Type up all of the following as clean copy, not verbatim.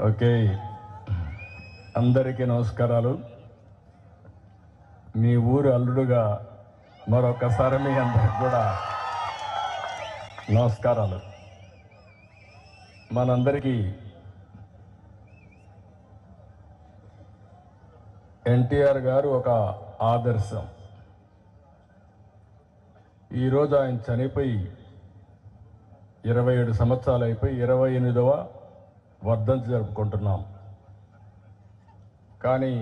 Okay, అందరికీ నమస్కారాలు. మీ ఊరు అల్లుడుగా మరొకసారి మీ అందరికి కూడా నమస్కారాలు. మనందరికీ ఎన్టీఆర్ గారు ఒక ఆదర్శం. ఈరోజు ఆయన చనిపోయి 27 సంవత్సరాలు అయిపోయి 28వ వర్ధంతి జరుపుకుంటున్నాం. కానీ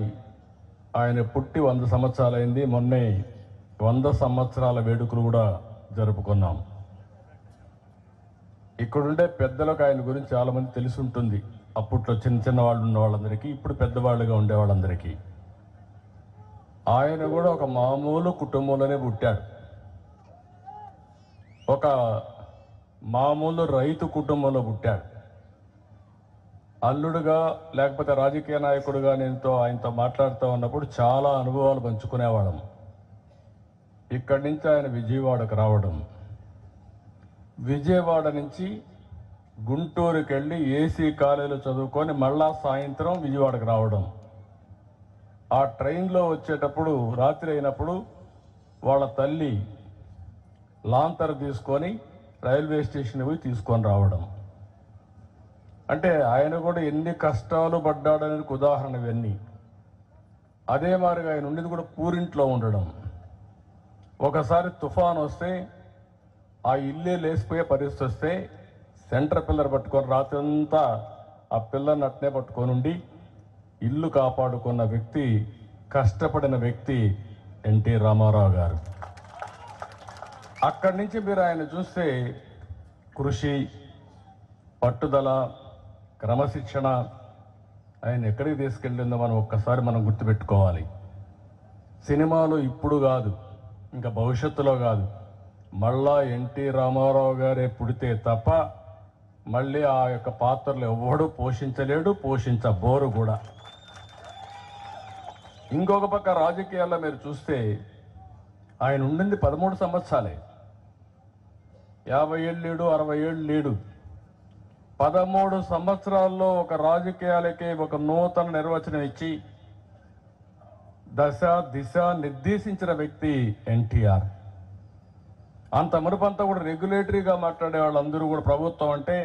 ఆయన పుట్టి 100 సంవత్సరాలైంది. మొన్నే 100 సంవత్సరాల వేడుకలు కూడా జరుపుకున్నాం. ఇక్కడుండే పెద్దలకు ఆయన గురించి చాలామంది తెలిసి ఉంటుంది. అప్పట్లో చిన్న చిన్న వాళ్ళు ఉన్న వాళ్ళందరికీ, ఇప్పుడు పెద్దవాళ్ళుగా ఉండే వాళ్ళందరికీ. ఆయన కూడా ఒక మామూలు కుటుంబంలోనే పుట్టాడు. ఒక మామూలు రైతు కుటుంబంలో పుట్టాడు. అల్లుడుగా లేకపోతే రాజకీయ నాయకుడుగా ఆయనతో మాట్లాడుతూ ఉన్నప్పుడు చాలా అనుభవాలు పంచుకునేవాళ్ళం. ఇక్కడి నుంచి ఆయన విజయవాడకు రావడం, విజయవాడ నుంచి గుంటూరుకి వెళ్ళి ఏసీ కాలేజీలో చదువుకొని మళ్ళా సాయంత్రం విజయవాడకు రావడం. ఆ ట్రైన్లో వచ్చేటప్పుడు రాత్రి అయినప్పుడు వాళ్ళ తల్లి లాంతర్ తీసుకొని రైల్వే స్టేషన్ పోయి తీసుకొని రావడం. అంటే ఆయన కూడా ఎన్ని కష్టాలు పడ్డాడనేది ఉదాహరణ ఇవన్నీ. అదే మాదిరిగా ఆయన ఉండేది కూడా పూరింట్లో ఉండడం. ఒకసారి తుఫాన్ వస్తే ఆ ఇల్లే లేచిపోయే పరిస్థితి వస్తే సెంటర్ పిల్లర్ పట్టుకొని రాత్రి అంతా ఆ పిల్లర్ని అట్నే పట్టుకొని ఉండి ఇల్లు కాపాడుకున్న వ్యక్తి, కష్టపడిన వ్యక్తి ఎన్టీ రామారావు గారు. అక్కడి నుంచి మీరు ఆయన చూస్తే కృషి, పట్టుదల, క్రమశిక్షణ ఆయన ఎక్కడికి తీసుకెళ్ళిందో మనం గుర్తుపెట్టుకోవాలి. సినిమాలు ఇప్పుడు కాదు, ఇంకా భవిష్యత్తులో కాదు, మళ్ళా ఎన్టీ రామారావు గారే పుడితే తప్ప మళ్ళీ ఆ యొక్క పాత్రలు ఎవడు పోషించలేడు, పోషించబోరు కూడా. ఇంకొక పక్క రాజకీయాల్లో మీరు చూస్తే ఆయన ఉండింది 13 సంవత్సరాలే. 50 ఏళ్ళు లేడు, 60 ఏళ్ళు లేడు. 13 సంవత్సరాల్లో ఒక రాజకీయాలకే ఒక నూతన నిర్వచనం ఇచ్చి దశ దిశ నిర్దేశించిన వ్యక్తి ఎన్టీఆర్. అంత మునుపంతా కూడా రెగ్యులేటరీగా మాట్లాడే వాళ్ళందరూ కూడా ప్రభుత్వం అంటే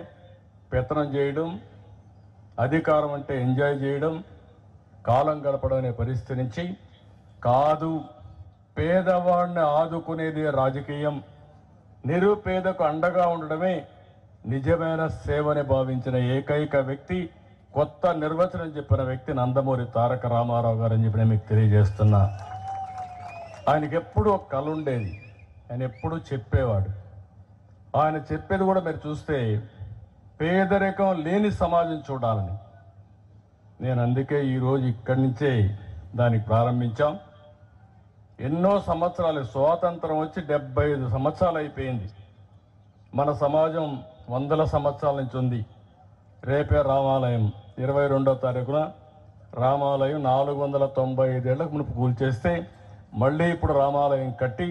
పెత్తనం చేయడం, అధికారం అంటే ఎంజాయ్ చేయడం, కాలం గడపడం అనే పరిస్థితి నుంచి కాదు, పేదవాడిని ఆదుకునేది రాజకీయం, నిరుపేదకు అండగా ఉండడమే నిజమైన సేవని భావించిన ఏకైక వ్యక్తి, కొత్త నిర్వచనం చెప్పిన వ్యక్తి నందమూరి తారక రామారావు గారు అని చెప్పి నేను మీకు తెలియజేస్తున్నా. ఆయనకి ఎప్పుడూ ఒక కళ ఉండేది, ఆయన ఎప్పుడూ చెప్పేవాడు. ఆయన చెప్పేది కూడా మీరు చూస్తే పేదరికం లేని సమాజం చూడాలని. నేను అందుకే ఈరోజు ఇక్కడి నుంచే దానికి ప్రారంభించాం. ఎన్నో సంవత్సరాలు, స్వాతంత్రం వచ్చి 75 సంవత్సరాలు అయిపోయింది. మన సమాజం 100 సంవత్సరాల నుంచి ఉంది. రేపే రామాలయం 22వ తారీఖున రామాలయం 495 ఏళ్లకు మునుపు కూల్చేస్తే మళ్ళీ ఇప్పుడు రామాలయం కట్టి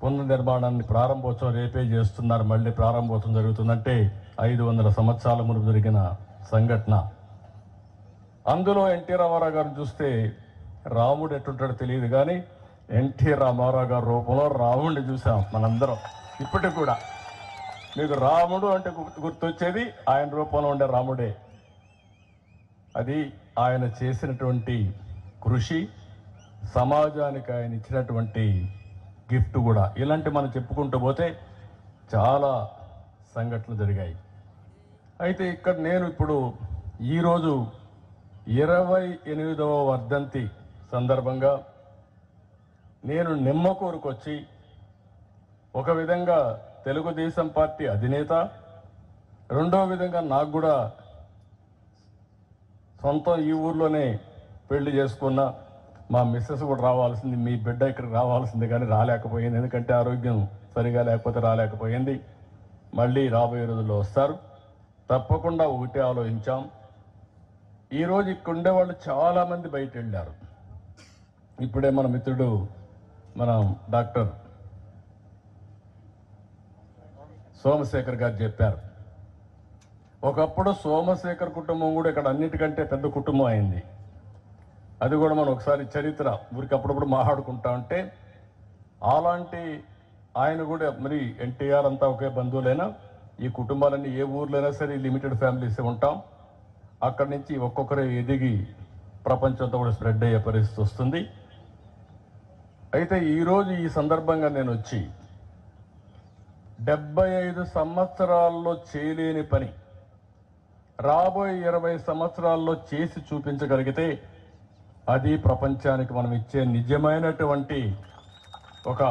పునర్నిర్మాణాన్ని ప్రారంభోత్సవం రేపే చేస్తున్నారు. మళ్ళీ ప్రారంభోత్సవం జరుగుతుందంటే 500 సంవత్సరాల మునుపు జరిగిన సంఘటన. అందులో ఎన్టీ రామారావు గారిని చూస్తే రాముడు ఎట్టుంటాడో తెలియదు, కానీ ఎన్టీ రామారావు గారి రూపంలో రాముడిని చూసాం మనందరం. ఇప్పటికి కూడా మీకు రాముడు అంటే గుర్తొచ్చేది ఆయన రూపంలో ఉండే రాముడే. అది ఆయన చేసినటువంటి కృషి, సమాజానికి ఆయన ఇచ్చినటువంటి గిఫ్ట్ కూడా. ఇలాంటి మనం చెప్పుకుంటూ పోతే చాలా సంఘటనలు జరిగాయి. అయితే ఇక్కడ నేను ఇప్పుడు ఈరోజు 28వ వర్ధంతి సందర్భంగా నేను నిమ్మకూరుకు వచ్చి ఒక విధంగా తెలుగుదేశం పార్టీ అధినేత, రెండో విధంగా నాకు కూడా సొంతం ఈ ఊర్లోనే పెళ్లి చేసుకున్న మా మిస్సెస్ కూడా రావాల్సింది, మీ బిడ్డ ఇక్కడికి రావాల్సింది, కానీ రాలేకపోయింది. ఎందుకంటే ఆరోగ్యం సరిగా లేకపోతే రాలేకపోయింది. మళ్ళీ రాబోయే రోజుల్లో వస్తారు. తప్పకుండా ఒకటే ఆలోచించాం. ఈరోజు ఇక్కడ ఉండేవాళ్ళు చాలామంది బయట వెళ్ళారు. ఇప్పుడే మన మిత్రుడు డాక్టర్ సోమశేఖర్ గారు చెప్పారు. ఒకప్పుడు సోమశేఖర్ కుటుంబం కూడా ఇక్కడ అన్నిటికంటే పెద్ద కుటుంబం అయింది. అది కూడా మనం ఒకసారి చరిత్ర ఊరికి అప్పుడప్పుడు మాట్లాడుకుంటా ఉంటే అలాంటి ఆయన కూడా మరి ఎన్టీఆర్ అంతా ఒకే బంధువులైనా ఈ కుటుంబాలన్నీ ఏ ఊర్లైనా సరే లిమిటెడ్ ఫ్యామిలీస్ ఉంటాం. అక్కడి నుంచి ఒక్కొక్కరే ఎదిగి ప్రపంచంతో కూడా స్ప్రెడ్ అయ్యే పరిస్థితి వస్తుంది. అయితే ఈరోజు ఈ సందర్భంగా నేను వచ్చి 75 సంవత్సరాల్లో చేయలేని పని రాబోయే 20 సంవత్సరాల్లో చేసి చూపించగలిగితే అది ప్రపంచానికి మనం ఇచ్చే నిజమైనటువంటి ఒక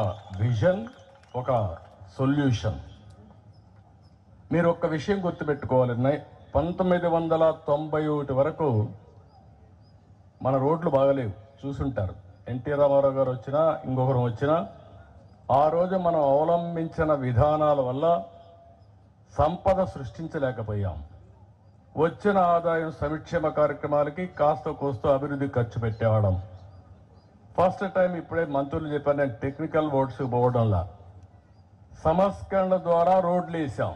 విజన్, ఒక సొల్యూషన్. మీరు ఒక్క విషయం గుర్తుపెట్టుకోవాలి. 1991 వరకు మన రోడ్లు బాగలేవు, చూసుంటారు. ఎన్టీ రామారావు గారు వచ్చినా ఇంకొకరు వచ్చినా ఆ రోజు మనం అవలంబించిన విధానాల వల్ల సంపద సృష్టించలేకపోయాం. వచ్చిన ఆదాయం సంక్షేమ కార్యక్రమాలకి కాస్త కోస్తో అభివృద్ధి ఖర్చు పెట్టేవాళ్ళం. ఫస్ట్ టైం ఇప్పుడే మంత్రులు చెప్పారు, నేను టెక్నికల్ ఓట్స్ పోవడంలా సంస్కరణల ద్వారా రోడ్లు వేసాం,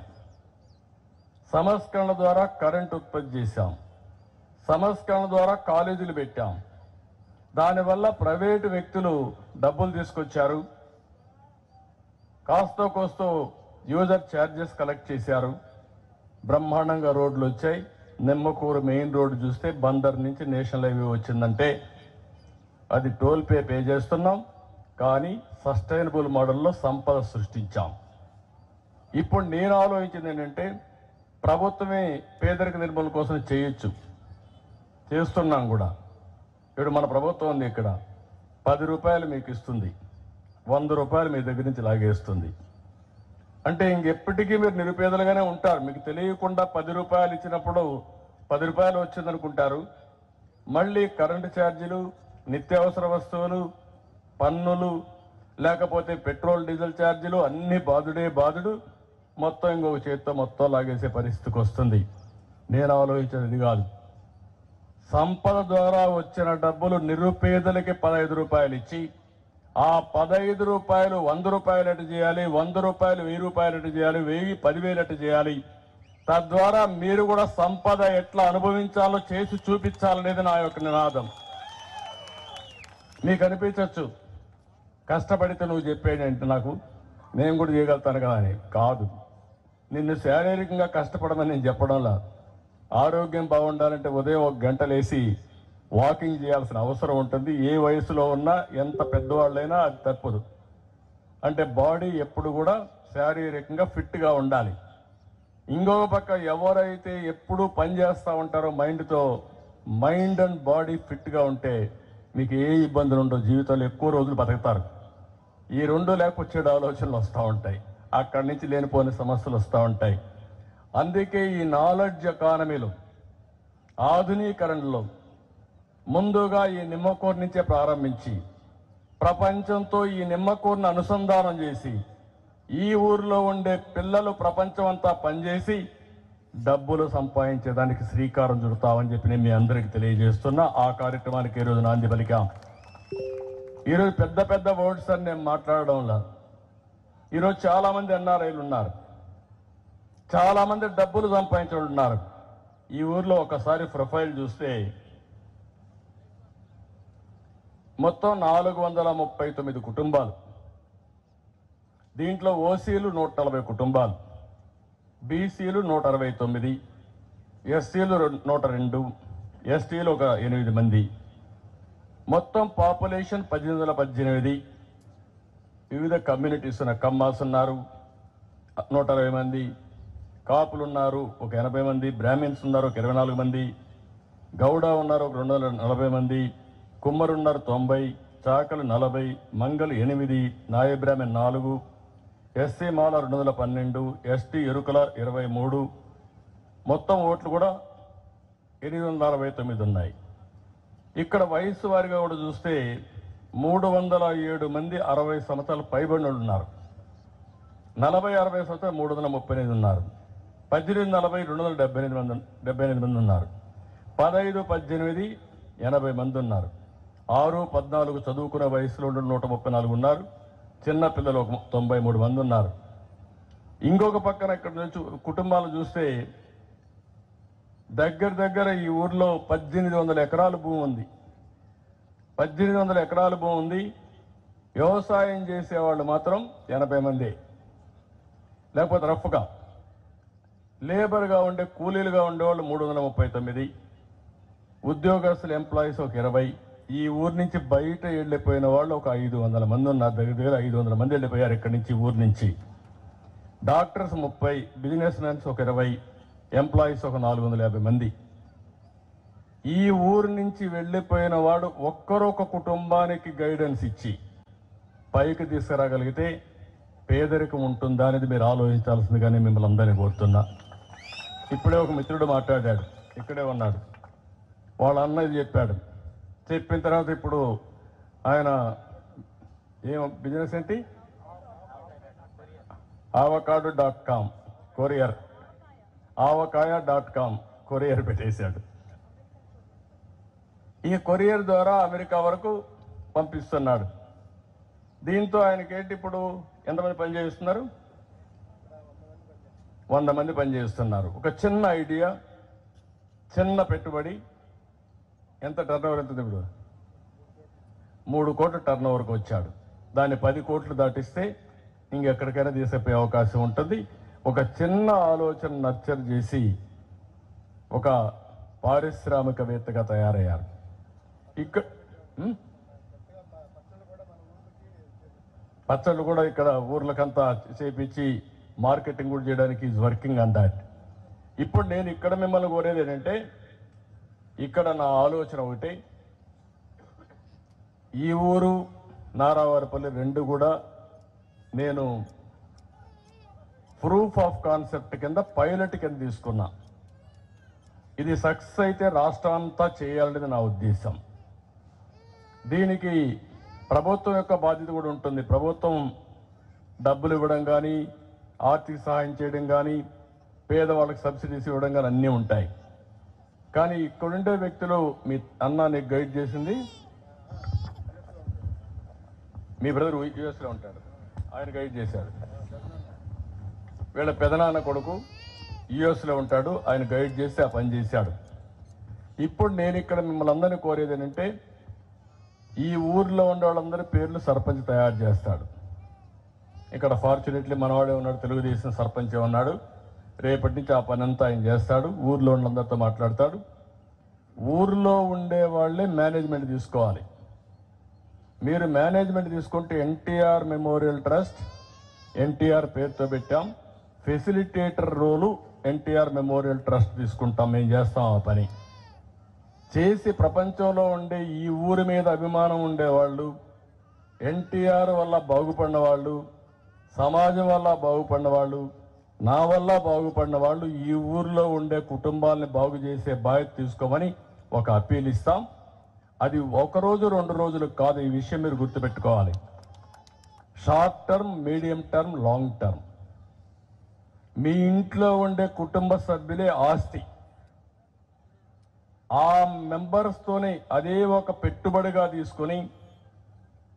సంస్కరణల ద్వారా కరెంట్ ఉత్పత్తి చేశాం, సంస్కరణల ద్వారా కాలేజీలు పెట్టాం. దానివల్ల ప్రైవేటు వ్యక్తులు డబ్బులు తీసుకొచ్చారు, కాస్తో కోస్తో యూజర్ ఛార్జెస్ కలెక్ట్ చేశారు. బ్రహ్మాండంగా రోడ్లు వచ్చాయి. నిమ్మకూరు మెయిన్ రోడ్డు చూస్తే బందర్ నుంచి నేషనల్ హైవే వచ్చిందంటే అది టోల్ పే చేస్తున్నాం, కానీ సస్టైనబుల్ మోడల్లో సంపద సృష్టించాం. ఇప్పుడు నేను ఆలోచించింది ఏంటంటే ప్రభుత్వమే పేదరిక నిర్మూలన కోసం చేయొచ్చు, చేస్తున్నాం కూడా. ఇప్పుడు మన ప్రభుత్వం ఉంది, ఇక్కడ 10 రూపాయలు మీకు ఇస్తుంది, 100 రూపాయలు మీ దగ్గర నుంచి లాగేస్తుంది. అంటే ఇంకెప్పటికీ మీరు నిరుపేదలుగానే ఉంటారు. మీకు తెలియకుండా 10 రూపాయలు ఇచ్చినప్పుడు 10 రూపాయలు వచ్చిందనుకుంటారు. మళ్ళీ కరెంటు ఛార్జీలు, నిత్యావసర వస్తువులు, పన్నులు, లేకపోతే పెట్రోల్ డీజిల్ ఛార్జీలు అన్ని బాధుడు మొత్తం ఇంకొక చేత్తో మొత్తం లాగేసే పరిస్థితికి వస్తుంది. నేను ఆలోచించేది కాదు. సంపద ద్వారా వచ్చిన డబ్బులు నిరుపేదలకి 15 రూపాయలు ఇచ్చి ఆ 15 రూపాయలు 100 రూపాయలు ఎటు చేయాలి, 100 రూపాయలు 1000 రూపాయలు ఎటు చేయాలి, 1000 10,000 ఎటు చేయాలి. తద్వారా మీరు కూడా సంపద ఎట్లా అనుభవించాలో చేసి చూపించాలనేది నా యొక్క నినాదం. నీకు అనిపించవచ్చు కష్టపడితే నువ్వు చెప్పేయంటే నాకు నేను కూడా చేయగలుగుతాను కదా అని. కాదు, నిన్ను శారీరకంగా కష్టపడమని నేను చెప్పడంలా. ఆరోగ్యం బాగుండాలంటే ఉదయం 1 గంట లేసి వాకింగ్ చేయాల్సిన అవసరం ఉంటుంది. ఏ వయసులో ఉన్నా ఎంత పెద్దవాళ్ళైనా అది తప్పదు. అంటే బాడీ ఎప్పుడు కూడా శారీరకంగా ఫిట్గా ఉండాలి. ఇంకొక పక్క ఎవరైతే ఎప్పుడూ పని చేస్తూ ఉంటారో మైండ్తో, మైండ్ అండ్ బాడీ ఫిట్గా ఉంటే మీకు ఏ ఇబ్బందులు ఉండవు, జీవితంలో ఎక్కువ రోజులు బతుకుతారు. ఈ రెండు లేకపోతే ఆలోచనలు వస్తూ ఉంటాయి, అక్కడి నుంచి లేనిపోని సమస్యలు వస్తూ ఉంటాయి. అందుకే ఈ నాలెడ్జ్ ఎకానమీలో, ఆధునీకరణలో ముందుగా ఈ నిమ్మకూరు నుంచే ప్రారంభించి ప్రపంచంతో ఈ నిమ్మకూరును అనుసంధానం చేసి ఈ ఊరిలో ఉండే పిల్లలు ప్రపంచం అంతా పనిచేసి డబ్బులు సంపాదించేదానికి శ్రీకారం చుడతామని చెప్పి నేను మీ అందరికీ తెలియజేస్తున్నా. ఆ కార్యక్రమానికి ఈరోజు నాంది పలికాం. ఈరోజు పెద్ద పెద్ద వర్డ్స్ అని నేను మాట్లాడడంలా. ఈరోజు చాలామంది ఎన్ఆర్ఐలు ఉన్నారు, చాలామంది డబ్బులు సంపాదించే ఉన్నారు. ఈ ఊర్లో ఒకసారి ప్రొఫైల్ చూస్తే మొత్తం 439 కుటుంబాలు. దీంట్లో ఓసీలు 140 కుటుంబాలు, బీసీలు 169, ఎస్సీలు 102, ఎస్టీలు ఒక 8 మంది. మొత్తం పాపులేషన్ 1818. వివిధ కమ్యూనిటీస్ ఉన్న కమ్మాస్ ఉన్నారు 120 మంది, కాపులు ఉన్నారు ఒక 80 మంది, బ్రాహ్మిన్స్ ఉన్నారు ఒక 24 మంది, గౌడ ఉన్నారు ఒక 240 మంది, కుమ్మరు ఉన్నారు 90, చాకలు 40, మంగలు 8, నాయ బ్రాహ్మణ్ 4, ఎస్సీ మాల 212, ఎస్టీ ఎరుకల 23. మొత్తం ఓట్లు కూడా 869 ఉన్నాయి. ఇక్కడ వయసు వారిగా కూడా చూస్తే 307 మంది 60 సంవత్సరాలు పైబడిన ఉన్నారు. 40-60 సంవత్సరాలు 338 ఉన్నారు. 18-40 278 మంది ఉన్నారు. 15-18 80 మంది ఉన్నారు. 6-14 చదువుకునే వయసులో 134 ఉన్నారు. చిన్న పిల్లలు 93 మంది ఉన్నారు. ఇంకొక పక్కన ఇక్కడ కుటుంబాలు చూస్తే దగ్గర ఈ ఊర్లో 1800 ఎకరాల భూమి ఉంది. 1800 ఎకరాల భూమి ఉంది. వ్యవసాయం చేసేవాళ్ళు మాత్రం 80 మంది, లేకపోతే రఫ్గా లేబర్గా ఉండే కూలీలుగా ఉండేవాళ్ళు 339, ఉద్యోగస్తులు ఎంప్లాయీస్ ఒక 20. ఈ ఊరు నుంచి బయట వెళ్ళిపోయిన వాళ్ళు ఒక 500 మంది ఉన్నారు. దగ్గర 500 మంది వెళ్ళిపోయారు ఇక్కడి నుంచి, ఊరు నుంచి. డాక్టర్స్ 30, బిజినెస్ మ్యాన్స్ ఒక 20, ఎంప్లాయీస్ ఒక 450 మంది. ఈ ఊరు నుంచి వెళ్ళిపోయిన వాడు ఒక్కరొక కుటుంబానికి గైడెన్స్ ఇచ్చి పైకి తీసుకురాగలిగితే పేదరికం ఉంటుందా అనేది మీరు ఆలోచించాల్సిందిగానే మిమ్మల్ని అందరినీ కోరుతున్నా. ఇప్పుడే ఒక మిత్రుడు మాట్లాడాడు, ఇక్కడే ఉన్నాడు. వాళ్ళ అన్నది చెప్పాడు. చెప్పిన తర్వాత ఇప్పుడు ఆయన ఏం బిజినెస్ ఏంటి, avocado.com కొరియర్, avocaya.com కొరియర్ పెట్టేశాడు. ఈ కొరియర్ ద్వారా అమెరికా వరకు పంపిస్తున్నాడు. దీంతో ఆయనకేంటి, ఇప్పుడు ఎంతమంది పనిచేస్తున్నారు? 100 మంది పనిచేస్తున్నారు. ఒక చిన్న ఐడియా, చిన్న పెట్టుబడి. ఎంత టర్నోవర్ ఎంత? ఇప్పుడు 3 కోట్ల టర్నోవర్కి వచ్చాడు. దాన్ని 10 కోట్లు దాటిస్తే ఇంకెక్కడికైనా తీసుకుపోయే అవకాశం ఉంటుంది. ఒక చిన్న ఆలోచన నర్చర్ చేసి ఒక పారిశ్రామికవేత్తగా తయారయ్యారు. ఇక్కడ పచ్చళ్ళు కూడా ఇక్కడ ఊర్లకంతా చేపించి మార్కెటింగ్ కూడా చేయడానికి ఈజ్ వర్కింగ్ ఆన్ దాట్. ఇప్పుడు నేను ఇక్కడ మిమ్మల్ని కోరేది ఏంటంటే, ఇక్కడ నా ఆలోచన ఒకటి, ఈ ఊరు నారావారిపల్లి రెండు కూడా నేను ప్రూఫ్ ఆఫ్ కాన్సెప్ట్ కింద, పైలట్ కింద తీసుకున్నా. ఇది సక్సెస్ అయితే రాష్ట్రం అంతా చేయాలనేది నా ఉద్దేశం. దీనికి ప్రభుత్వం యొక్క బాధ్యత కూడా ఉంటుంది. ప్రభుత్వం డబ్బులు ఇవ్వడం కానీ, ఆర్థిక సహాయం చేయడం కానీ, పేదవాళ్ళకి సబ్సిడీస్ ఇవ్వడం కానీ అన్నీ ఉంటాయి. కానీ ఇక్కడుండే వ్యక్తులు, మీ అన్న నీకు గైడ్ చేసింది, మీ బ్రదర్ యుఎస్లో ఉంటాడు, ఆయన గైడ్ చేశాడు. వీళ్ళ పెదనాన్న కొడుకు యుఎస్లో ఉంటాడు, ఆయన గైడ్ చేసి ఆ పని చేశాడు. ఇప్పుడు నేను ఇక్కడ మిమ్మల్ని అందరినీ కోరేది ఏంటంటే, ఈ ఊర్లో ఉండే వాళ్ళందరి పేర్లు సర్పంచ్ తయారు చేస్తాడు. ఇక్కడ ఫార్చునేట్లీ మనవాడే ఉన్నాడు, తెలుగుదేశం సర్పంచ్ ఉన్నాడు. రేపటి నుంచి ఆ పని అంతా ఆయన చేస్తాడు. ఊర్లో వాళ్ళందరితో మాట్లాడతాడు. ఊర్లో ఉండే వాళ్ళే మేనేజ్మెంట్ తీసుకోవాలి. మీరు మేనేజ్మెంట్ తీసుకుంటే ఎన్టీఆర్ మెమోరియల్ ట్రస్ట్, ఎన్టీఆర్ పేరుతో పెట్టాం. ఫెసిలిటేటర్ రోలు ఎన్టీఆర్ మెమోరియల్ ట్రస్ట్ తీసుకుంటాం. మేము చేస్తాం ఆ పని చేసి, ప్రపంచంలో ఉండే ఈ ఊరి మీద అభిమానం ఉండేవాళ్ళు, ఎన్టీఆర్ వల్ల బాగుపడిన వాళ్ళు, సమాజం వల్ల బాగుపడిన వాళ్ళు, నా వల్ల బాగుపడిన వాళ్ళు, ఈ ఊరిలో ఉండే కుటుంబాలని బాగు చేసే బాధ్యత తీసుకోమని ఒక అప్పీల్ ఇస్తాం. అది 1 రోజు 2 రోజులు కాదు. ఈ విషయం మీరు గుర్తుపెట్టుకోవాలి. Short term, medium term, long term. మీ ఇంట్లో ఉండే కుటుంబ సభ్యులే ఆస్తి. ఆ మెంబర్స్తోనే అదే ఒక పెట్టుబడిగా తీసుకొని,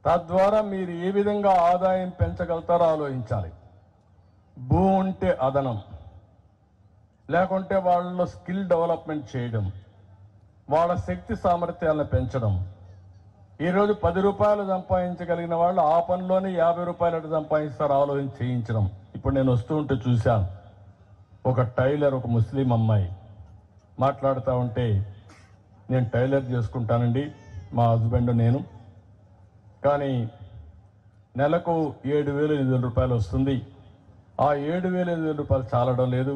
తద్వారా మీరు ఏ విధంగా ఆదాయం పెంచగలుగుతారో ఆలోచించాలి. భూమి ఉంటే అదనం, లేకుంటే వాళ్ళలో స్కిల్ డెవలప్మెంట్ చేయడం, వాళ్ళ శక్తి సామర్థ్యాలను పెంచడం. ఈరోజు 10 రూపాయలు సంపాదించగలిగిన వాళ్ళు ఆ పనిలోనే 50 రూపాయలు సంపాదిస్తారు ఆలోచన చేయించడం. ఇప్పుడు నేను వస్తూ ఉంటే చూశాను, ఒక టైలర్, ఒక ముస్లిం అమ్మాయి మాట్లాడుతూ ఉంటే, నేను టైలర్ చేసుకుంటానండి, మా హస్బెండ్ నేను, కానీ నెలకు 7,800 రూపాయలు వస్తుంది. ఆ 7,800 రూపాయలు చాలడం లేదు.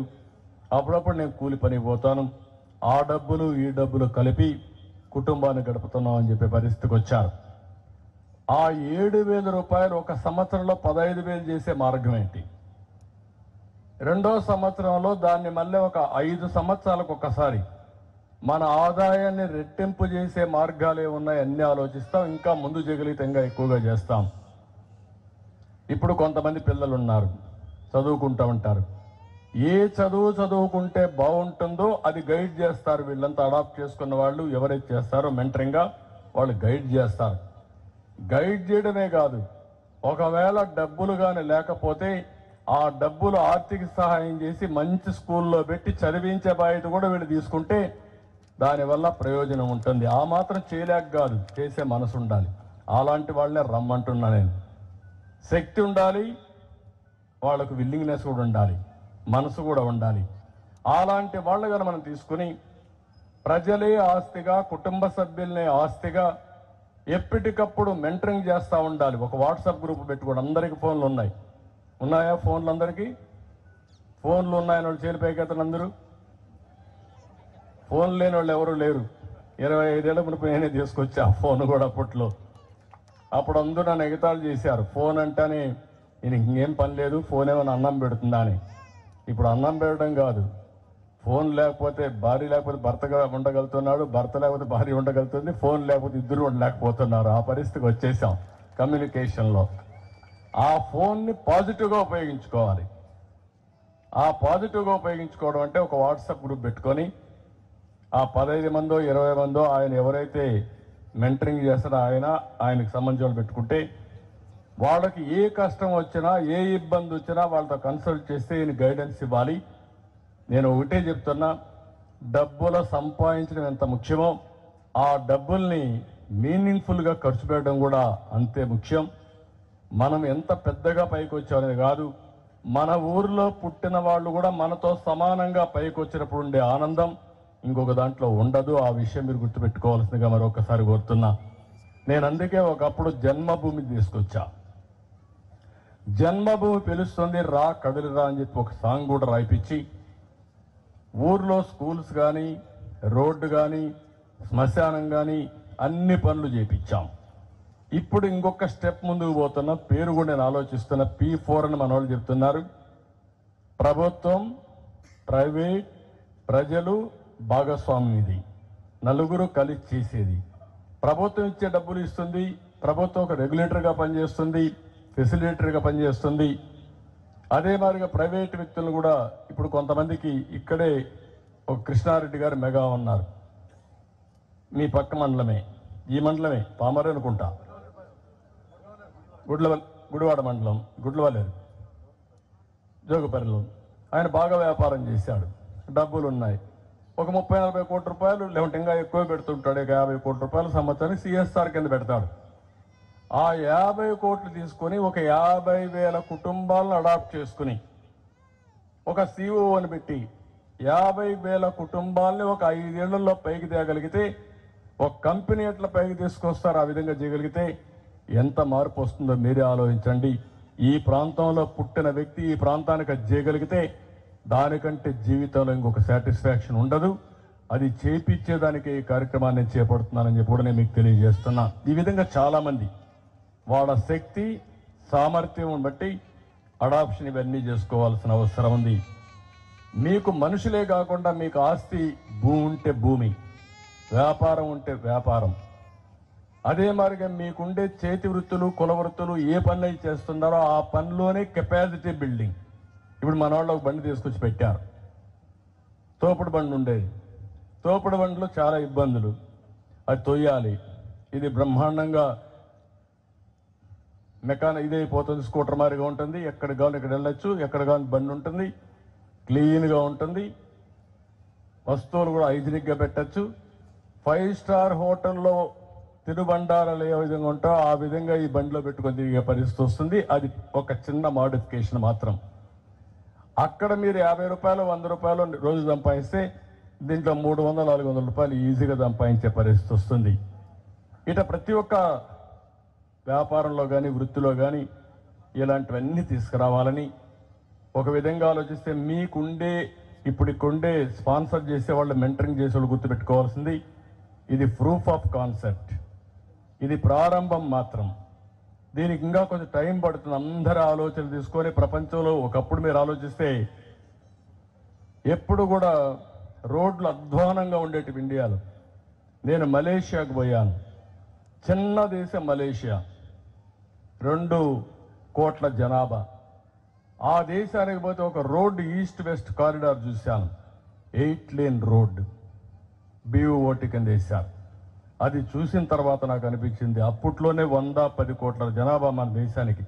అప్పుడప్పుడు నేను కూలి పనికి పోతాను. ఆ డబ్బులు ఈ డబ్బులు కలిపి కుటుంబాన్ని గడుపుతున్నాం అని చెప్పే పరిస్థితికి వచ్చారు. ఆ 7,000 రూపాయలు ఒక సంవత్సరంలో 15,000 చేసే మార్గం ఏంటి? రెండో సంవత్సరంలో దాన్ని మళ్ళీ ఒక 5 సంవత్సరాలకు ఒకసారి మన ఆదాయాన్ని రెట్టింపు చేసే మార్గాలే ఉన్నాయి, అన్నీ ఆలోచిస్తాం. ఇంకా ముందు జగలితంగా ఎక్కువగా చేస్తాం. ఇప్పుడు కొంతమంది పిల్లలు ఉన్నారు, చదువుకుంటూ ఉంటారు. ఏ చదువు చదువుకుంటే బాగుంటుందో అది గైడ్ చేస్తారు. వీళ్ళంతా అడాప్ట్ చేసుకున్న వాళ్ళు ఎవరైతే చేస్తారో మెంటరింగ్గా వాళ్ళు గైడ్ చేస్తారు. గైడ్ చేయడమే కాదు, ఒకవేళ డబ్బులు కానీ లేకపోతే ఆ డబ్బులు ఆర్థిక సహాయం చేసి మంచి స్కూల్లో పెట్టి చదివించే బాధ్యత కూడా వీళ్ళు తీసుకుంటే దానివల్ల ప్రయోజనం ఉంటుంది. ఆ మాత్రం చేయలేక కాదు, చేసే మనసు ఉండాలి. అలాంటి వాళ్ళనే రమ్మంటున్నా నేను. శక్తి ఉండాలి, వాళ్ళకు విల్లింగ్నెస్ కూడా ఉండాలి, మనసు కూడా ఉండాలి. అలాంటి వాళ్ళగా మనం తీసుకుని ప్రజలే ఆస్తిగా, కుటుంబ సభ్యులనే ఆస్తిగా ఎప్పటికప్పుడు మెంటరింగ్ చేస్తూ ఉండాలి. ఒక వాట్సాప్ గ్రూప్ పెట్టుకోండి. అందరికీ ఫోన్లు ఉన్నాయా? ఫోన్లు అందరికీ ఫోన్లు ఉన్నాయని వాళ్ళు చేరిపోయికెత్తాను. అందరూ ఫోన్ లేని వాళ్ళు ఎవరు లేరు. 25 ఏళ్ల మునుపు నేనే తీసుకొచ్చా ఫోన్ కూడా. అప్పుడు అందరూ నన్ను ఎగతాళి చేశారు. ఫోన్ అంటేనే నేను ఇంకేం పని లేదు, ఫోన్ ఏమైనా అన్నం పెడుతుందా అని. ఇప్పుడు అన్నం పెట్టడం కాదు, ఫోన్ లేకపోతే భార్య లేకపోతే భర్తగా ఉండగలుగుతున్నాడు, భర్త లేకపోతే భార్య ఉండగలుగుతుంది, ఫోన్ లేకపోతే ఇద్దరు ఉండలేకపోతున్నారు. ఆ పరిస్థితికి వచ్చేసాం కమ్యూనికేషన్లో. ఆ ఫోన్ని పాజిటివ్గా ఉపయోగించుకోవాలి. ఆ పాజిటివ్గా ఉపయోగించుకోవడం అంటే ఒక వాట్సాప్ గ్రూప్ పెట్టుకొని ఆ 15 మందో 20 మందో ఆయన ఎవరైతే మెంటరింగ్ చేస్తారో ఆయనకు సంబంధించిన వాళ్ళు పెట్టుకుంటే వాళ్ళకి ఏ కష్టం వచ్చినా, ఏ ఇబ్బంది వచ్చినా వాళ్ళతో కన్సల్ట్ చేస్తే ఈయన గైడెన్స్ ఇవ్వాలి. నేను ఒకటే చెప్తున్నా, డబ్బుల సంపాదించడం ఎంత ముఖ్యమో ఆ డబ్బుల్ని మీనింగ్ఫుల్గా ఖర్చు పెట్టడం కూడా అంతే ముఖ్యం. మనం ఎంత పెద్దగా పైకి వచ్చామనేది కాదు, మన ఊర్లో పుట్టిన వాళ్ళు కూడా మనతో సమానంగా పైకి వచ్చినప్పుడు ఉండే ఆనందం ఇంకొక దాంట్లో ఉండదు. ఆ విషయం మీరు గుర్తుపెట్టుకోవాల్సిందిగా మరొకసారి కోరుతున్నా. నేను అందుకే ఒకప్పుడు జన్మభూమి తీసుకొచ్చా. జన్మభూమి పిలుస్తుంది రా కదిలిరా అని చెప్పి ఒక సాంగ్ కూడా రాయిపించి ఊర్లో స్కూల్స్ కానీ, రోడ్డు కానీ, శ్మశానం కానీ అన్ని పనులు చేపించాం. ఇప్పుడు ఇంకొక స్టెప్ ముందుకు పోతున్నా. పేరు కూడా నేను ఆలోచిస్తున్న P4 అని మన వాళ్ళు చెప్తున్నారు. ప్రభుత్వం, ప్రైవేట్, ప్రజలు భాగస్వామ్యం. ఇది నలుగురు కలిసి చేసేది. ప్రభుత్వం ఇచ్చే డబ్బులు ఇస్తుంది, ప్రభుత్వం ఒక రెగ్యులేటర్గా పనిచేస్తుంది, ఫెసిలిటేటర్గా పనిచేస్తుంది. అదే మాదిరిగా ప్రైవేట్ వ్యక్తులు కూడా ఇప్పుడు కొంతమందికి ఇక్కడే ఒక కృష్ణారెడ్డి గారు మెగా ఉన్నారు. మీ పక్క మండలమే, ఈ మండలమే పామరే అనుకుంటా, గుడివాడ మండలం, గుడ్లవల్లేరు, జోగుపల్లిలో. ఆయన బాగా వ్యాపారం చేశాడు, డబ్బులు ఉన్నాయి. ఒక 30-40 కోట్ల రూపాయలు, లేకుంటే ఇంకా ఎక్కువ పెడుతుంటాడు. 50 కోట్ల రూపాయలు సంవత్సరానికి CSR కింద పెడతాడు. ఆ 50 కోట్లు తీసుకొని ఒక 50,000 కుటుంబాలను అడాప్ట్ చేసుకుని ఒక CEO అని పెట్టి 50,000 కుటుంబాలని ఒక 5 ఏళ్లలో పైకి తేగలిగితే, ఒక కంపెనీ ఎట్లా పైకి తీసుకొస్తారు ఆ విధంగా చేయగలిగితే ఎంత మార్పు వస్తుందో మీరే ఆలోచించండి. ఈ ప్రాంతంలో పుట్టిన వ్యక్తి ఈ ప్రాంతానికి అది చేయగలిగితే దానికంటే జీవితంలో ఇంకొక సాటిస్ఫాక్షన్ ఉండదు. అది చేపించేదానికి ఈ కార్యక్రమాన్ని నేను చేపడుతున్నానని చెప్పి కూడా నేను మీకు తెలియజేస్తున్నా. ఈ విధంగా చాలామంది వాళ్ళ శక్తి సామర్థ్యం బట్టి అడాప్షన్ ఇవన్నీ చేసుకోవాల్సిన అవసరం ఉంది. మీకు మనుషులే కాకుండా మీకు ఆస్తి, భూమి ఉంటే భూమి, వ్యాపారం ఉంటే వ్యాపారం, అదే మాదిరిగా మీకుండే చేతి వృత్తులు, కుల వృత్తులు ఏ పనులు అయితే చేస్తున్నారో ఆ పనిలోనే కెపాసిటీ బిల్డింగ్. ఇప్పుడు మన వాళ్ళు ఒక బండి తీసుకొచ్చి పెట్టారు, తోపుడు బండి ఉండేది. తోపుడు బండిలో చాలా ఇబ్బందులు, అది తొయ్యాలి. ఇది బ్రహ్మాండంగా ఇదైపోతుంది, స్కూటర్ మారిగా ఉంటుంది. ఎక్కడ కావాలి ఇక్కడ వెళ్ళొచ్చు, ఎక్కడ కావాలి బండి ఉంటుంది, క్లీన్గా ఉంటుంది. వస్తువులు కూడా హైజీనిక్గా పెట్టచ్చు. 5 స్టార్ హోటల్లో తినుబండారాలు ఏ విధంగా ఉంటాయో ఆ విధంగా ఈ బండిలో పెట్టుకొని తిరిగే పరిస్థితి వస్తుంది. అది ఒక చిన్న మాడిఫికేషన్ మాత్రం. అక్కడ మీరు 50 రూపాయలు 100 రూపాయలు రోజు సంపాదిస్తే దీంట్లో 300-400 రూపాయలు ఈజీగా సంపాదించే పరిస్థితి వస్తుంది. ఇట ప్రతి ఒక్క వ్యాపారంలో కానీ, వృత్తిలో కానీ ఇలాంటివన్నీ తీసుకురావాలని ఒక విధంగా ఆలోచిస్తే మీకుండే ఇప్పుడుకుండే స్పాన్సర్ చేసేవాళ్ళు, మెంటరింగ్ చేసేవాళ్ళు గుర్తుపెట్టుకోవాల్సింది ఇది ప్రూఫ్ ఆఫ్ కాన్సెప్ట్. ఇది ప్రారంభం మాత్రం. దీనికి ఇంకా కొంచెం టైం పడుతుంది. అందరి ఆలోచనలు తీసుకొని ప్రపంచంలో ఒకప్పుడు మీరు ఆలోచిస్తే ఎప్పుడు కూడా రోడ్లు అధ్వానంగా ఉండేటివి ఇండియాలో. నేను మలేషియాకు పోయాను. చిన్న దేశం మలేషియా, 2 కోట్ల జనాభా. ఆ దేశానికి పోతే ఒక రోడ్డు ఈస్ట్ వెస్ట్ కారిడార్ చూశాను, 8 లేన్ రోడ్డు BOT కింద వేశారు. అది చూసిన తర్వాత నాకు అనిపించింది అప్పట్లోనే 110 కోట్ల జనాభా మన దేశానికి,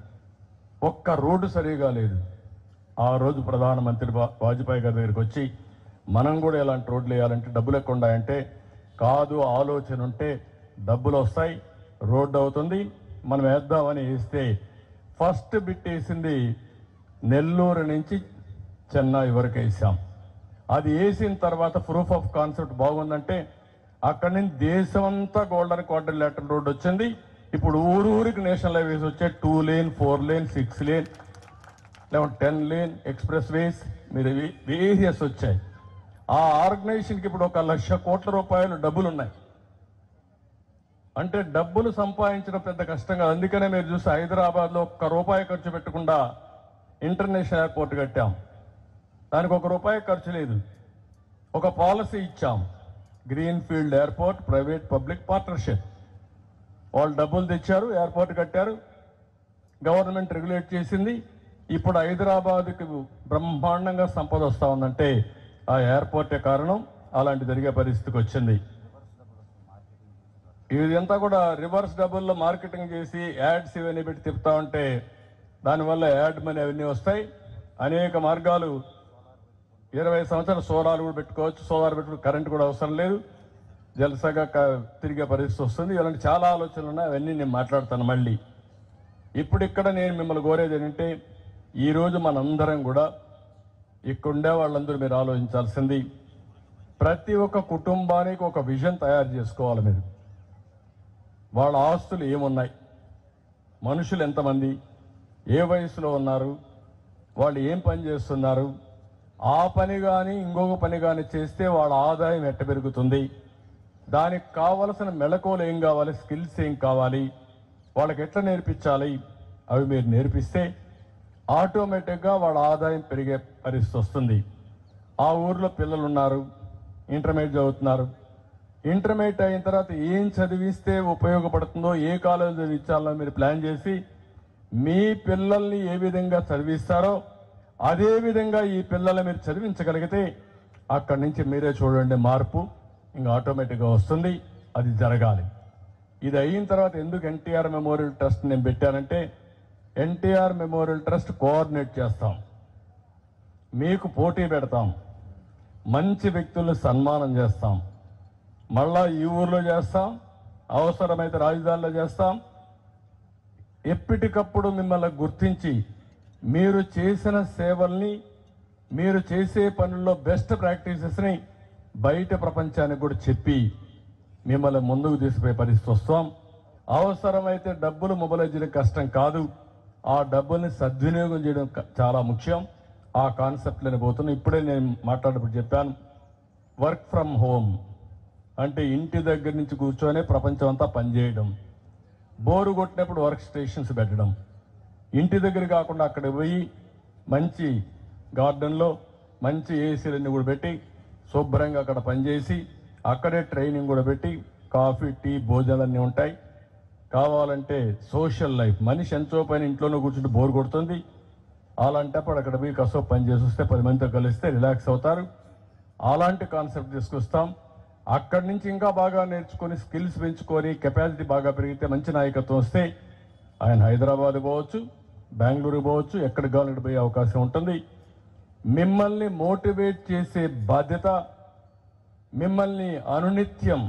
ఒక్క రోడ్డు సరిగా లేదు. ఆ రోజు ప్రధానమంత్రి వాజ్పేయి గారి దగ్గరికి వచ్చి మనం కూడా ఇలాంటి రోడ్లు వేయాలంటే డబ్బులు ఎక్కువ ఉన్నాయంటే, కాదు ఆలోచన ఉంటే డబ్బులు వస్తాయి, రోడ్డు అవుతుంది, మనం వేద్దామని వేస్తే ఫస్ట్ బిట్ వేసింది నెల్లూరు నుంచి చెన్నై వరకు వేసాం. అది వేసిన తర్వాత ప్రూఫ్ ఆఫ్ కాన్సెప్ట్ బాగుందంటే అక్కడి నుంచి దేశమంతా గోల్డెన్ క్వాడ్రిలేటరల్ రోడ్ వచ్చింది. ఇప్పుడు ఊరికి నేషనల్ హైవేస్ వచ్చే 2 lane 4 lane 6 lane 10 lane express వేస్ మీరు వేరియస్ వచ్చాయి. ఆ ఆర్గనైజేషన్కి ఇప్పుడు 1,00,000 కోట్ల రూపాయలు డబ్బులు ఉన్నాయి. అంటే డబ్బులు సంపాదించడం పెద్ద కష్టం కాదు. అందుకనే మీరు చూస్తే హైదరాబాద్లో 1 రూపాయి ఖర్చు పెట్టకుండా ఇంటర్నేషనల్ ఎయిర్పోర్ట్ కట్టాం. దానికి 1 రూపాయి ఖర్చు లేదు. ఒక పాలసీ ఇచ్చాం, green field airport private public partnership. వాళ్ళు డబ్బులు తెచ్చారు, ఎయిర్పోర్ట్ కట్టారు, గవర్నమెంట్ రెగ్యులేట్ చేసింది. ఇప్పుడు హైదరాబాద్కి బ్రహ్మాండంగా సంపద వస్తూ ఉందంటే ఆ ఎయిర్పోర్టే కారణం. అలాంటి జరిగే పరిస్థితికి వచ్చింది. ఇదంతా కూడా రివర్స్ డబ్బుల్లో మార్కెటింగ్ చేసి యాడ్స్ ఇవన్నీ పెట్టి తిప్పుతా ఉంటే దానివల్ల యాడ్ మనీ అవన్నీ వస్తాయి. అనేక మార్గాలు, 20 సంవత్సరాలు సోలార్ కూడా పెట్టుకోవచ్చు, సోలార్ పెట్టుకుని కరెంట్ కూడా అవసరం లేదు, జలసగా తిరిగే పరిస్థితి వస్తుంది. ఇలాంటి చాలా ఆలోచనలు ఉన్నాయి, అవన్నీ నేను మాట్లాడతాను మళ్ళీ. ఇప్పుడు ఇక్కడ నేను మిమ్మల్ని కోరేది ఏంటంటే, ఈరోజు మనందరం కూడా ఇక్కడ ఉండే వాళ్ళందరూ మీరు ఆలోచించాల్సింది, ప్రతి ఒక్క కుటుంబానికి ఒక విజన్ తయారు చేసుకోవాలి. మీరు వాళ్ళ ఆస్తులు ఏమున్నాయి, మనుషులు ఎంతమంది, ఏ వయసులో ఉన్నారు, వాళ్ళు ఏం పని చేస్తున్నారు, ఆ పని కానీ ఇంకొక పని కానీ చేస్తే వాళ్ళ ఆదాయం ఎట్ట పెరుగుతుంది, దానికి కావలసిన మెళకువలు ఏం కావాలి, స్కిల్స్ ఏం కావాలి, వాళ్ళకి ఎట్లా నేర్పించాలి, అవి మీరు నేర్పిస్తే ఆటోమేటిక్గా వాళ్ళ ఆదాయం పెరిగే పరిస్థితి వస్తుంది. ఆ ఊర్లో పిల్లలు ఉన్నారు, ఇంటర్మీడియట్ చదువుతున్నారు, ఇంటర్మీడియట్ అయిన తర్వాత ఏం చదివిస్తే ఉపయోగపడుతుందో, ఏ కాలేజ్ చదివించాలో మీరు ప్లాన్ చేసి మీ పిల్లల్ని ఏ విధంగా చదివిస్తారో అదే విధంగా ఈ పిల్లల్ని మీరు చదివించగలిగితే అక్కడి నుంచి మీరే చూడండి మార్పు ఇంకా ఆటోమేటిక్గా వస్తుంది. అది జరగాలి. ఇది అయిన తర్వాత ఎందుకు ఎన్టీఆర్ మెమోరియల్ ట్రస్ట్ నేను పెట్టానంటే, ఎన్టీఆర్ మెమోరియల్ ట్రస్ట్ కోఆర్డినేట్ చేస్తాం, మీకు పోటీ పెడతాం, మంచి వ్యక్తుల్ని సన్మానం చేస్తాం, మళ్ళా ఈ ఊర్లో చేస్తాం, అవసరమైతే రాజధానిలో చేస్తాం. ఎప్పటికప్పుడు మిమ్మల్ని గుర్తించి మీరు చేసిన సేవల్ని, మీరు చేసే పనుల్లో బెస్ట్ ప్రాక్టీసెస్ని బయట ప్రపంచానికి కూడా చెప్పి మిమ్మల్ని ముందుకు తీసుకుపోయే పరిస్థితి వస్తాం. అవసరమైతే డబ్బులు మొబైలైజ్ చేయడం కష్టం కాదు, ఆ డబ్బుల్ని సద్వినియోగం చేయడం చాలా ముఖ్యం. ఆ కాన్సెప్ట్లోనే పోతున్నాం. ఇప్పుడే నేను మాట్లాడేటప్పుడు చెప్పాను, వర్క్ ఫ్రమ్ హోమ్ అంటే ఇంటి దగ్గర నుంచి కూర్చొని ప్రపంచం అంతా పనిచేయడం, బోరు కొట్టినప్పుడు వర్క్ స్టేషన్స్ పెట్టడం, ఇంటి దగ్గర కాకుండా అక్కడ పోయి మంచి గార్డెన్లో మంచి ఏసీలన్నీ కూడా పెట్టి శుభ్రంగా అక్కడ పనిచేసి అక్కడే ట్రైనింగ్ కూడా పెట్టి కాఫీ టీ భోజనాలన్నీ ఉంటాయి. కావాలంటే సోషల్ లైఫ్, మనిషి ఎంతో పైన ఇంట్లోనే కూర్చుంటే బోర్ కొడుతుంది, అలాంటప్పుడు అక్కడ పోయి కసో పని చేసి వస్తే 10 మందితో కలిస్తే రిలాక్స్ అవుతారు. అలాంటి కాన్సెప్ట్ తీసుకొస్తాం. అక్కడి నుంచి ఇంకా బాగా నేర్చుకొని స్కిల్స్ పెంచుకొని కెపాసిటీ బాగా పెరిగితే మంచి నాయకత్వం వస్తే ఆయన హైదరాబాద్ పోవచ్చు, బెంగళూరు పోవచ్చు, ఎక్కడికి కావాలంటే పోయే అవకాశం ఉంటుంది. మిమ్మల్ని మోటివేట్ చేసే బాధ్యత, మిమ్మల్ని అనునిత్యం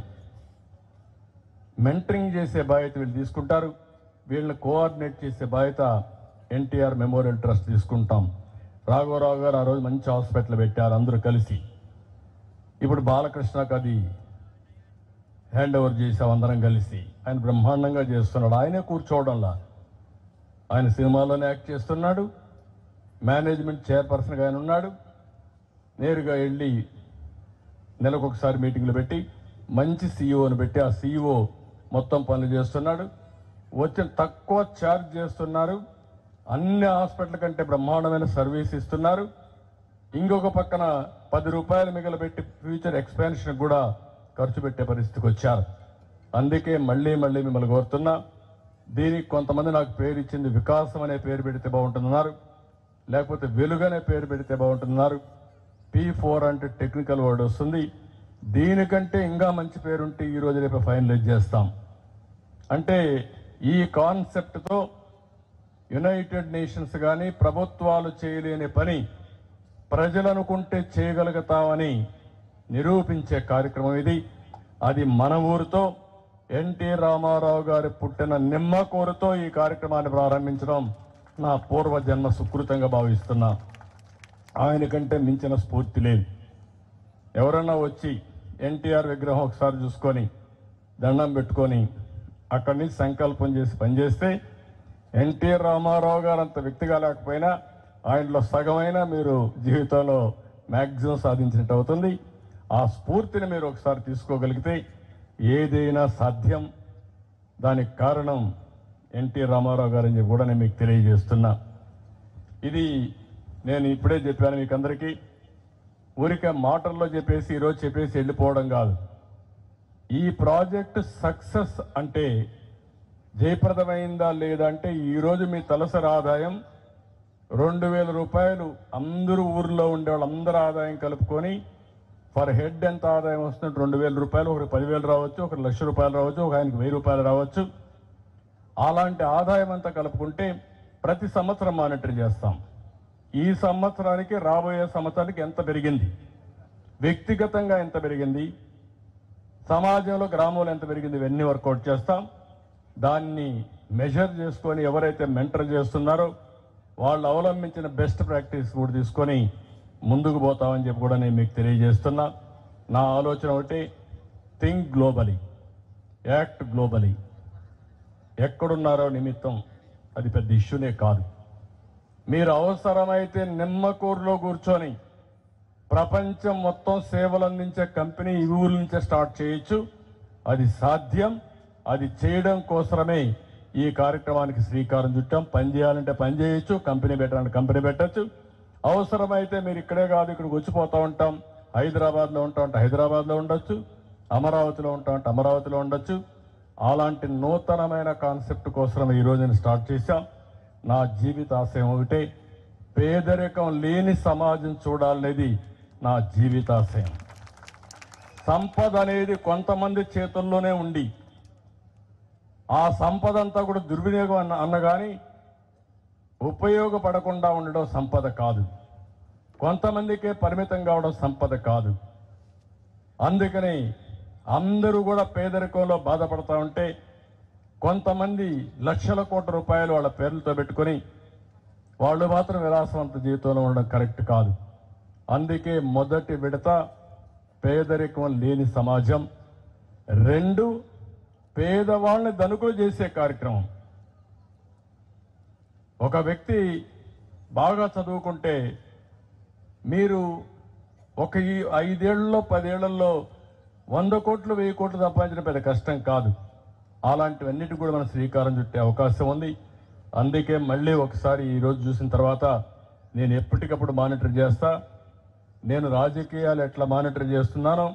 మెంటరింగ్ చేసే బాధ్యత వీళ్ళు తీసుకుంటారు. వీళ్ళని కోఆర్డినేట్ చేసే బాధ్యత ఎన్టీఆర్ మెమోరియల్ ట్రస్ట్ తీసుకుంటాం. రాఘవరావు గారు ఆ రోజు మంచి హాస్పిటల్ పెట్టారు అందరూ కలిసి. ఇప్పుడు బాలకృష్ణకు అది హ్యాండ్ ఓవర్ చేసాం అందరం కలిసి. ఆయన బ్రహ్మాండంగా చేస్తున్నాడు. ఆయనే కూర్చోవడంలా, ఆయన సినిమాలోనే యాక్ట్ చేస్తున్నాడు, మేనేజ్మెంట్ చైర్పర్సన్గా ఆయన ఉన్నాడు. నేరుగా వెళ్ళి నెలకొకసారి మీటింగ్లు పెట్టి మంచి సీఈఓని పెట్టి ఆ సీఈఓ మొత్తం పనులు చేస్తున్నాడు. వచ్చిన తక్కువ ఛార్జ్ చేస్తున్నారు, అన్ని హాస్పిటల్ కంటే బ్రహ్మాండమైన సర్వీస్ ఇస్తున్నారు. ఇంకొక పక్కన 10 రూపాయలు మిగలబెట్టి ఫ్యూచర్ ఎక్స్పాన్షన్ కూడా ఖర్చు పెట్టే పరిస్థితికి వచ్చారు. అందుకే మళ్ళీ మిమ్మల్ని కోరుతున్నా, దీనికి కొంతమంది నాకు పేరు ఇచ్చింది వికాసం అనే పేరు పెడితే బాగుంటున్నారు, లేకపోతే వెలుగనే పేరు పెడితే బాగుంటున్నారు. P4 అంటే టెక్నికల్ వర్డ్ వస్తుంది. దీనికంటే ఇంకా మంచి పేరుంటే ఈ రోజు రేపు ఫైనలైజ్ చేస్తాం. అంటే ఈ కాన్సెప్ట్తో యునైటెడ్ నేషన్స్ కానీ ప్రభుత్వాలు చేయలేని పని ప్రజలనుకుంటే చేయగలుగుతామని నిరూపించే కార్యక్రమం ఇది. అది మన ఊరితో ఎన్టీ రామారావు గారి పుట్టిన నిమ్మకూరుతో ఈ కార్యక్రమాన్ని ప్రారంభించడం నా పూర్వజన్మ సుకృతంగా భావిస్తున్నా. ఆయన కంటే మించిన స్ఫూర్తి లేదు. ఎవరన్నా వచ్చి ఎన్టీఆర్ విగ్రహం ఒకసారి చూసుకొని దండం పెట్టుకొని అక్కడి నుంచి సంకల్పం చేసి పనిచేస్తే ఎన్టీ రామారావు గారు అంత వ్యక్తిగా లేకపోయినా ఆయనలో సగమైనా మీరు జీవితంలో మ్యాక్సిమం సాధించినట్టు అవుతుంది. ఆ స్ఫూర్తిని మీరు ఒకసారి తీసుకోగలిగితే ఏదైనా సాధ్యం. దానికి కారణం ఎన్టీ రామారావు గారని కూడా నేను మీకు తెలియజేస్తున్నా. ఇది నేను ఇప్పుడే చెప్పాను మీకు అందరికీ. ఊరికే మాటల్లో చెప్పేసి ఈరోజు చెప్పేసి వెళ్ళిపోవడం కాదు. ఈ ప్రాజెక్టు సక్సెస్ అంటే జయప్రదమైందా లేదా అంటే ఈరోజు మీ తలసరి ఆదాయం 2,000 రూపాయలు అందరూ ఊర్లో ఉండే వాళ్ళందరూ ఆదాయం కలుపుకొని ఫర్ హెడ్ ఎంత ఆదాయం వస్తుంది? 2,000 రూపాయలు. ఒకరికి 10,000 రావచ్చు, ఒకరికి 1,00,000 రూపాయలు రావచ్చు, ఒక ఆయనకి 1,000 రూపాయలు రావచ్చు. అలాంటి ఆదాయం అంతా కలుపుకుంటే ప్రతి సంవత్సరం మానిటర్ చేస్తాం. ఈ సంవత్సరానికి రాబోయే సంవత్సరానికి ఎంత పెరిగింది, వ్యక్తిగతంగా ఎంత పెరిగింది, సమాజంలో గ్రామంలో ఎంత పెరిగింది, ఇవన్నీ వర్కౌట్ చేస్తాం. దాన్ని మెజర్ చేసుకొని ఎవరైతే మెంటర్ చేస్తున్నారో వాళ్ళు అవలంబించిన బెస్ట్ ప్రాక్టీస్ కూడా తీసుకొని ముందుకు పోతామని చెప్పి కూడా నేను మీకు తెలియజేస్తున్నా. నా ఆలోచన ఒకటి, థింక్ గ్లోబలీ, యాక్ట్ గ్లోబలీ. ఎక్కడున్నారో నిమిత్తం అది పెద్ద ఇష్యూనే కాదు. మీరు అవసరమైతే నిమ్మకూరులో కూర్చొని ప్రపంచం మొత్తం సేవలు అందించే కంపెనీ ఈ ఊరు నుంచే స్టార్ట్ చేయొచ్చు. అది సాధ్యం. అది చేయడం కోసమే ఈ కార్యక్రమానికి శ్రీకారం చుట్టాం. పని చేయాలంటే పని చేయొచ్చు, కంపెనీ పెట్టాలంటే కంపెనీ పెట్టచ్చు. అవసరమైతే మీరు ఇక్కడే కాదు ఇక్కడికి వచ్చిపోతూ ఉంటాం. హైదరాబాద్లో ఉంటామంటే హైదరాబాద్లో ఉండొచ్చు, అమరావతిలో ఉంటామంటే అమరావతిలో ఉండొచ్చు. అలాంటి నూతనమైన కాన్సెప్ట్ కోసం ఈ రోజుని స్టార్ట్ చేశాం. నా జీవిత ఆశయం ఒకటే, పేదరికం లేని సమాజం చూడాలనేది నా జీవితాశయం. సంపద అనేది కొంతమంది చేతుల్లోనే ఉండి ఆ సంపద అంతా కూడా దుర్వినియోగం అన్నగాని ఉపయోగపడకుండా ఉండడం సంపద కాదు. కొంతమందికే పరిమితం కావడం సంపద కాదు. అందుకని అందరూ కూడా పేదరికంలో బాధపడతా ఉంటే కొంతమంది లక్షల కోట్ల రూపాయలు వాళ్ళ పేర్లతో పెట్టుకొని వాళ్ళు మాత్రం విలాసవంత జీవితంలో ఉండడం కరెక్ట్ కాదు. అందుకే మొదటి విడత పేదరికం లేని సమాజం, 2 పేదవాళ్ళని ధనికులు చేసే కార్యక్రమం. ఒక వ్యక్తి బాగా చదువుకుంటే మీరు ఒక 5 ఏళ్లలో 10 ఏళ్లలో 100 కోట్లు 1000 కోట్లు సంపాదించడం పెద్ద కష్టం కాదు. అలాంటివన్నిటి కూడా మనం శ్రీకారం చుట్టే అవకాశం ఉంది. అందుకే మళ్ళీ ఒకసారి ఈరోజు చూసిన తర్వాత నేను ఎప్పటికప్పుడు మానిటర్ చేస్తా. నేను రాజకీయాలు ఎట్లా మానిటర్ చేస్తున్నానో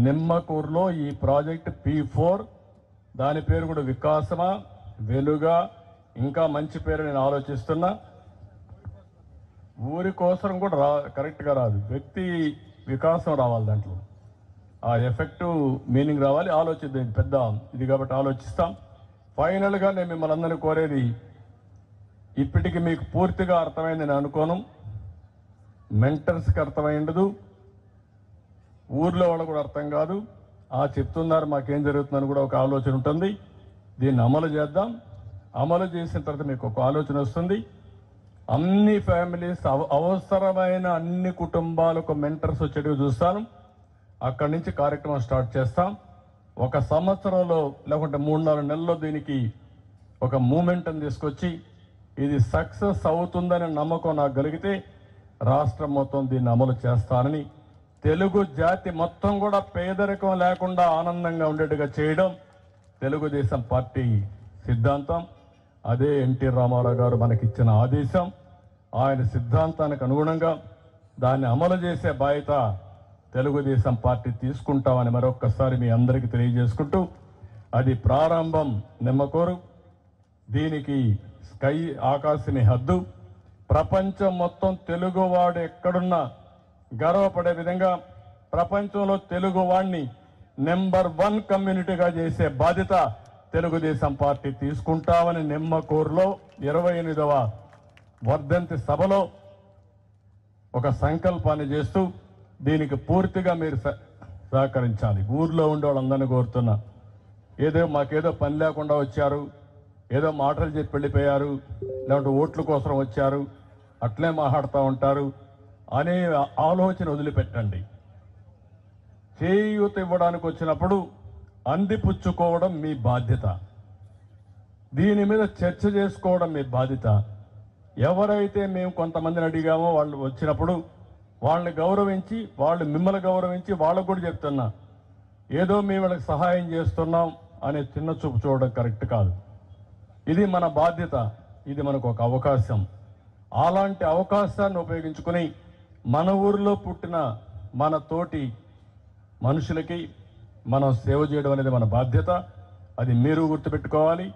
నిమ్మకూరులో ఈ ప్రాజెక్ట్ P4, దాని పేరు కూడా వికాసమా వెలుగా, ఇంకా మంచి పేరు నేను ఆలోచిస్తున్నా. ఊరి కోసం కూడా కరెక్ట్గా రాదు, వ్యక్తి వికాసం రావాలి, దాంట్లో ఆ ఎఫెక్టివ్ మీనింగ్ రావాలి. ఆలోచిద్దాం, పెద్ద ఇది కాబట్టి ఆలోచిస్తాం. ఫైనల్గా నేను మిమ్మల్ని అందరినీ కోరేది, ఇప్పటికి మీకు పూర్తిగా అర్థమైంది నేను అనుకోను, మెంటర్స్కి అర్థమైండదు, ఊర్లో వాళ్ళు కూడా అర్థం కాదు. చెప్తున్నారు మాకేం జరుగుతుందని కూడా ఒక ఆలోచన ఉంటుంది. దీన్ని అమలు చేద్దాం. అమలు చేసిన తర్వాత మీకు ఒక ఆలోచన వస్తుంది. అన్ని ఫ్యామిలీస్, అవసరమైన అన్ని కుటుంబాలకు మెంటర్స్ వచ్చేటివి చూస్తాను. అక్కడి నుంచి కార్యక్రమం స్టార్ట్ చేస్తాం. 1 సంవత్సరంలో లేకుంటే 3-4 నెలల్లో దీనికి ఒక మూమెంట్ని తీసుకొచ్చి ఇది సక్సెస్ అవుతుందనే నమ్మకం నాకు కలిగితే రాష్ట్రం మొత్తం దీన్ని అమలు చేస్తానని, తెలుగు జాతి మొత్తం కూడా పేదరికం లేకుండా ఆనందంగా ఉండేట్టుగా చేయడం తెలుగుదేశం పార్టీ సిద్ధాంతం. అదే ఎన్టీ రామారావు గారు మనకిచ్చిన ఆదేశం. ఆయన సిద్ధాంతానికి అనుగుణంగా దాన్ని అమలు చేసే బాధ్యత తెలుగుదేశం పార్టీ తీసుకుంటామని మరొక్కసారి మీ అందరికీ తెలియజేసుకుంటూ, అది ప్రారంభం నిమ్మకూరు. దీనికి స్కై ఆకాశని హద్దు. ప్రపంచం మొత్తం తెలుగువాడు ఎక్కడున్నా గర్వపడే విధంగా ప్రపంచంలో తెలుగువాడిని నెంబర్ 1 కమ్యూనిటీగా చేసే బాధ్యత తెలుగుదేశం పార్టీ తీసుకుంటామని నిమ్మకూరులో 28వ వర్ధంతి సభలో ఒక సంకల్పాన్ని చేస్తూ దీనికి పూర్తిగా మీరు సహకరించాలి. ఊర్లో ఉండే వాళ్ళందరినీ కోరుతున్నా, మాకేదో పని లేకుండా వచ్చారు, ఏదో మాటలు చెప్పి వెళ్ళిపోయారు, లేకుంటే ఓట్ల కోసం వచ్చారు, అట్లే మాట్లాడుతూ ఉంటారు అనే ఆలోచన వదిలిపెట్టండి. చేయూత ఇవ్వడానికి వచ్చినప్పుడు అందిపుచ్చుకోవడం మీ బాధ్యత, దీని మీద చర్చ చేసుకోవడం మీ బాధ్యత. ఎవరైతే మేము కొంతమందిని అడిగామో వాళ్ళు వచ్చినప్పుడు వాళ్ళని గౌరవించి, వాళ్ళు మిమ్మల్ని గౌరవించి వాళ్ళకు కూడా చెప్తున్నా, ఏదో మేము వాళ్ళకి సహాయం చేస్తున్నాం అనే చిన్న చూపు చూడడం కరెక్ట్ కాదు. ఇది మన బాధ్యత, ఇది మనకు ఒక అవకాశం. అలాంటి అవకాశాన్ని ఉపయోగించుకుని మన ఊరిలో పుట్టిన మన తోటి మనుషులకి మనం సేవ చేయడం అనేది మన బాధ్యత. అది మీరు గుర్తుపెట్టుకోవాలి.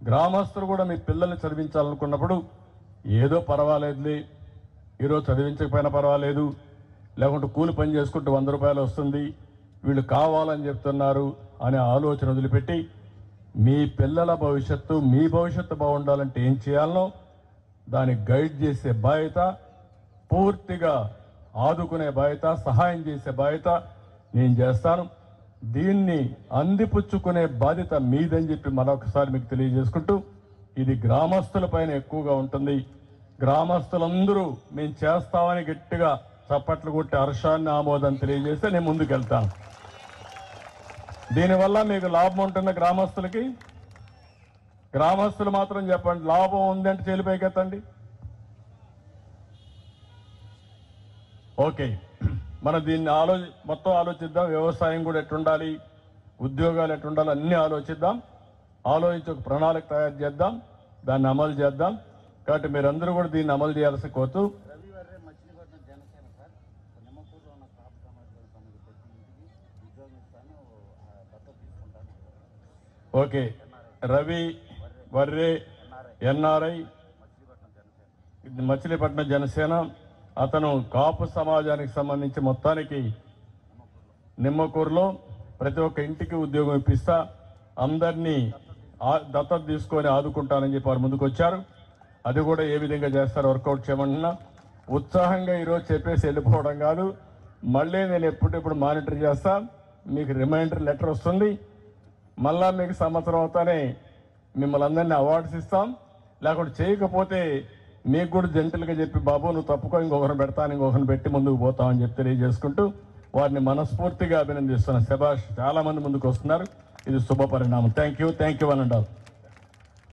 గ్రామస్తులు కూడా మీ పిల్లల్ని చదివించాలనుకున్నప్పుడు ఏదో పర్వాలేదులే, ఈరోజు చదివించకపోయినా పర్వాలేదు, లేకుంటే కూలి పని చేసుకుంటూ 100 రూపాయలు వస్తుంది, వీళ్ళు కావాలని చెప్తున్నారు అనే ఆలోచన వదిలిపెట్టి మీ పిల్లల భవిష్యత్తు, మీ భవిష్యత్తు బాగుండాలంటే ఏం చేయాలనో దానికి గైడ్ చేసే బాధ్యత, పూర్తిగా ఆదుకునే బాధ్యత, సహాయం చేసే బాధ్యత నేను చేస్తాను. దీన్ని అందిపుచ్చుకునే బాధ్యత మీదని చెప్పి మరొకసారి మీకు తెలియజేసుకుంటూ, ఇది గ్రామస్తులపైన ఎక్కువగా ఉంటుంది. గ్రామస్తులందరూ మేము చేస్తామని గట్టిగా చప్పట్లు కొట్టి హర్షాన్ని ఆమోదాన్ని తెలియజేస్తే నేను ముందుకెళ్తాను. దీనివల్ల మీకు లాభం ఉంటున్న గ్రామస్తులు మాత్రం చెప్పండి, లాభం ఉందంటే చెలిపైకెత్తండి. ఓకే, మనం దీన్ని మొత్తం ఆలోచిద్దాం. వ్యవసాయం కూడా ఎట్టుండాలి, ఉద్యోగాలు ఎట్టుండాలి అన్నీ ఆలోచిద్దాం. ఆలోచించి ఒక ప్రణాళిక తయారు చేద్దాం, దాన్ని అమలు చేద్దాం. కాబట్టి మీరందరూ కూడా దీన్ని అమలు చేయాల్సి కోరుతూ, ఓకే, రవి వర్రే ఎన్ఆర్ఐ మచిలీపట్నం జనసేన, అతను కాపు సమాజానికి సంబంధించి మొత్తానికి నిమ్మకూరులో ప్రతి ఒక్క ఇంటికి ఉద్యోగం ఇప్పిస్తా, అందరినీ దత్తత తీసుకొని ఆదుకుంటానని చెప్పి వారు ముందుకు వచ్చారు. అది కూడా ఏ విధంగా చేస్తారో వర్కౌట్ చేయమన్నా, ఉత్సాహంగా ఈరోజు చెప్పేసి వెళ్ళిపోవడం కాదు, మళ్ళీ నేను ఎప్పుడెప్పుడు మానిటర్ చేస్తా. మీకు రిమైండర్ లెటర్ వస్తుంది, మళ్ళా మీకు సంవత్సరం అవుతానే మిమ్మల్ని అందరినీ అవార్డ్స్ ఇస్తాం. లేకుంటే చేయకపోతే మీకు కూడా జంటలుగా చెప్పి, బాబు నువ్వు తప్పుకో, ఇంకొకరిని పెడతాను, ఇంకొకరిని పెట్టి ముందుకు పోతామని చెప్పి తెలియజేసుకుంటూ వారిని మనస్ఫూర్తిగా అభినందిస్తున్నాను. శభాష్, చాలా మంది ముందుకు వస్తున్నారు, ఇది శుభ పరిణామం. Thank you, 1 and all.